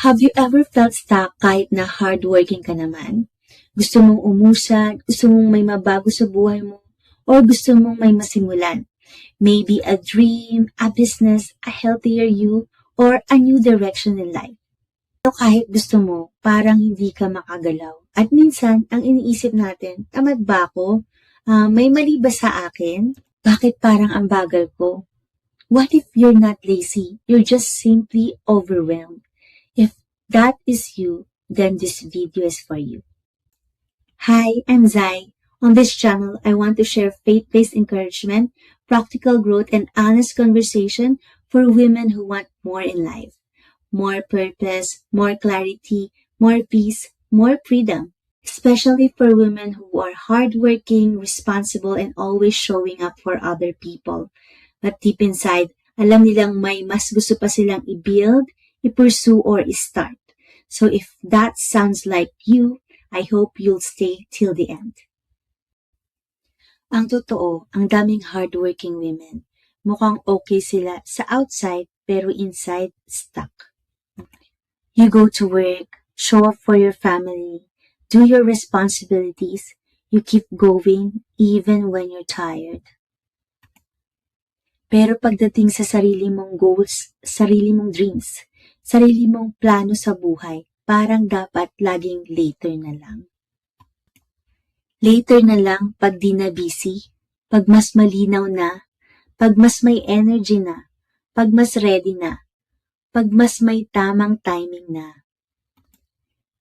Have you ever felt stuck kahit na hardworking ka naman? Gusto mong umusad, gusto mong may mabago sa buhay mo, or gusto mong may masimulan? Maybe a dream, a business, a healthier you, or a new direction in life. Pero kahit gusto mo, parang hindi ka makagalaw. At minsan, ang iniisip natin, tamad ba ako? May mali ba sa akin? Bakit parang ang bagal ko? What if you're not lazy? You're just simply overwhelmed. If that is you, then this video is for you. Hi, I'm Zai. On this channel, I want to share faith-based encouragement, practical growth, and honest conversation for women who want more in life. More purpose, more clarity, more peace, more freedom. Especially for women who are hardworking, responsible, and always showing up for other people. But deep inside, alam nilang may mas gusto pa silang i-build, i-pursue, or i-start. So if that sounds like you, I hope you'll stay till the end. Ang totoo, ang daming hardworking women. Mukhang okay sila sa outside, pero inside, stuck. You go to work, show up for your family, do your responsibilities, you keep going even when you're tired. Pero pagdating sa sarili mong goals, sarili mong dreams, sarili mong plano sa buhay, parang dapat laging later na lang. Later na lang pag di na busy, pag mas malinaw na, pag mas may energy na, pag mas ready na, pag mas may tamang timing na.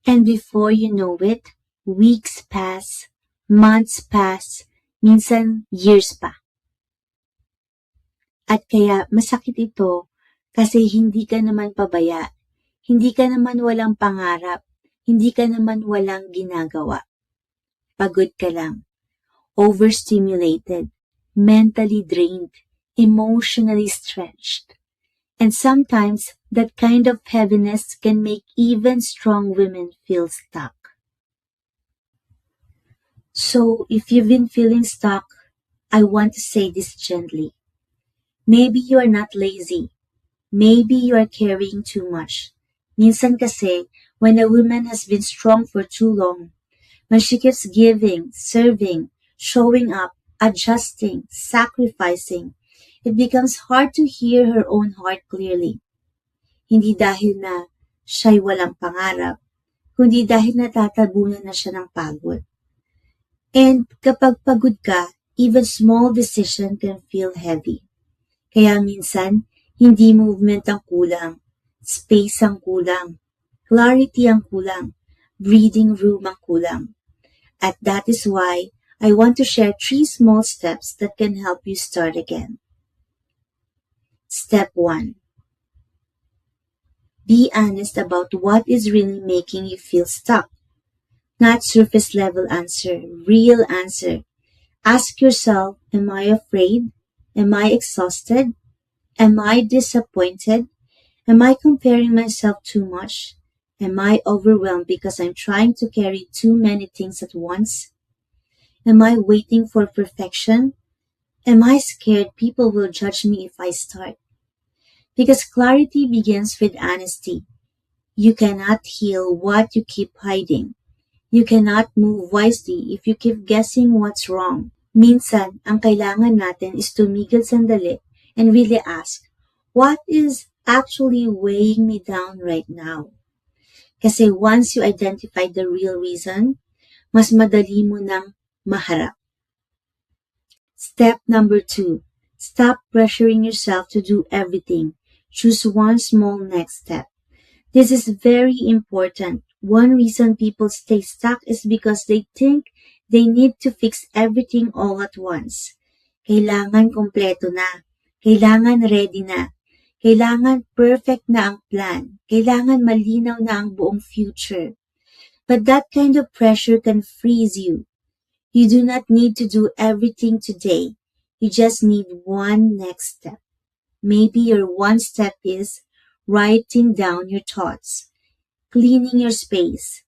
And before you know it, weeks pass, months pass, minsan years pa. At kaya masakit ito kasi hindi ka naman pabaya, hindi ka naman walang pangarap, hindi ka naman walang ginagawa. Pagod ka lang, overstimulated, mentally drained, emotionally stretched. And sometimes that kind of heaviness can make even strong women feel stuck. So if you've been feeling stuck, I want to say this gently. Maybe you are not lazy. Maybe you are carrying too much. Minsan kasi, when a woman has been strong for too long, when she keeps giving, serving, showing up, adjusting, sacrificing, it becomes hard to hear her own heart clearly. Hindi dahil na siya'y walang pangarap, kundi dahil natatabunan na siya ng pagod. And kapag pagod ka, even small decision can feel heavy. Kaya minsan, hindi movement ang kulang, space ang kulang, clarity ang kulang, breathing room ang kulang. At that is why I want to share 3 small steps that can help you start again. Step 1. Be honest about what is really making you feel stuck. Not surface level answer, real answer. Ask yourself, am I afraid? Am I exhausted? Am I disappointed? Am I comparing myself too much? Am I overwhelmed because I'm trying to carry too many things at once? Am I waiting for perfection? Am I scared people will judge me if I start? Because clarity begins with honesty. You cannot heal what you keep hiding. You cannot move wisely if you keep guessing what's wrong. Minsan, ang kailangan natin is tumigil sandali and really ask, what is actually weighing me down right now? Kasi once you identify the real reason, mas madali mo nang maharap. Step number 2. Stop pressuring yourself to do everything. Choose one small next step. This is very important. One reason people stay stuck is because they think they need to fix everything all at once. Kailangan kompleto na. Kailangan ready na. Kailangan perfect na ang plan. Kailangan malinaw na ang buong future. But that kind of pressure can freeze you. You do not need to do everything today. You just need one next step. Maybe your one step is writing down your thoughts, cleaning your space,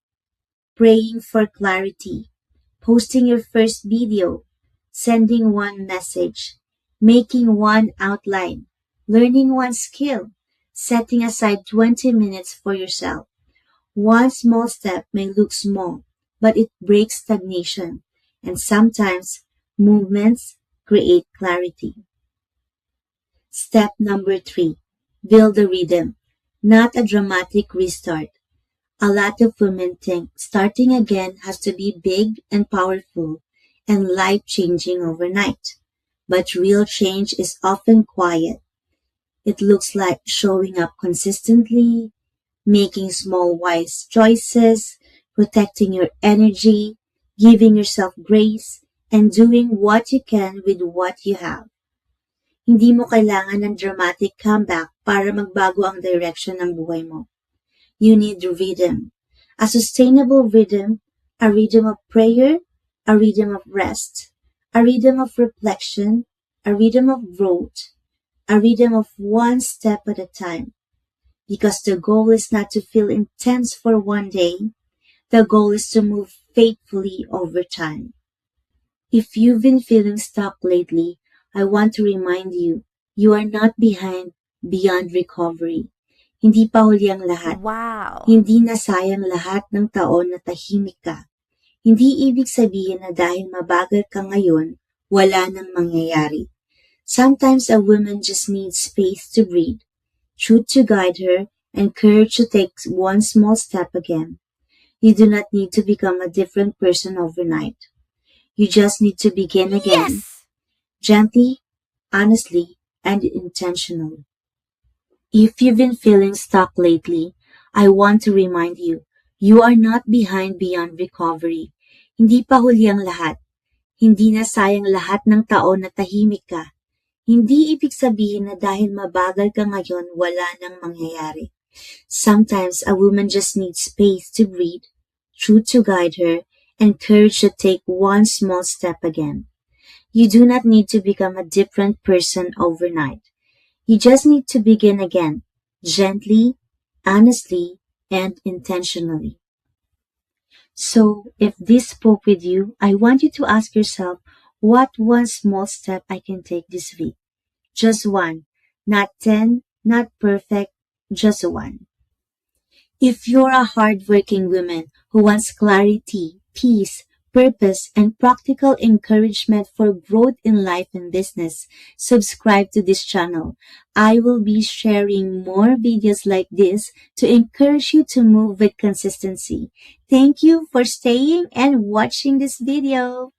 praying for clarity, posting your first video, sending one message, making one outline, learning one skill, setting aside 20 minutes for yourself. One small step may look small, but it breaks stagnation, and sometimes movements create clarity. Step number 3. Build a rhythm, not a dramatic restart. A lot of women think starting again has to be big and powerful and life-changing overnight. But real change is often quiet. It looks like showing up consistently, making small wise choices, protecting your energy, giving yourself grace, and doing what you can with what you have. Hindi mo kailangan ng dramatic comeback para magbago ang direction ng buhay mo. You need rhythm. A sustainable rhythm, a rhythm of prayer, a rhythm of rest, a rhythm of reflection, a rhythm of growth, a rhythm of one step at a time. Because the goal is not to feel intense for one day, the goal is to move faithfully over time. If you've been feeling stuck lately, I want to remind you, you are not beyond recovery. Hindi pa huli ang lahat. Wow! Hindi nasayang lahat ng taon na tahimik ka. Hindi ibig sabihin na dahil mabagal ka ngayon, wala nang mangyayari. Sometimes a woman just needs space to breathe, truth to guide her, and courage to take one small step again. You do not need to become a different person overnight. You just need to begin again. Yes! Gently, honestly, and intentionally. If you've been feeling stuck lately, I want to remind you, you are not beyond recovery. Hindi pa huli ang lahat. Hindi na sayang lahat ng taon na tahimik ka. Hindi ibig sabihin na dahil mabagal ka ngayon, wala nang mangyayari. Sometimes a woman just needs space to breathe, truth to guide her, and courage to take one small step again. You do not need to become a different person overnight. You just need to begin again, gently, honestly, and intentionally. So, if this spoke with you, I want you to ask yourself, what one small step I can take this week? Just one. Not 10, not perfect, just one. If you're a hardworking woman who wants clarity, peace, purpose, and practical encouragement for growth in life and business, subscribe to this channel. I will be sharing more videos like this to encourage you to move with consistency. Thank you for staying and watching this video.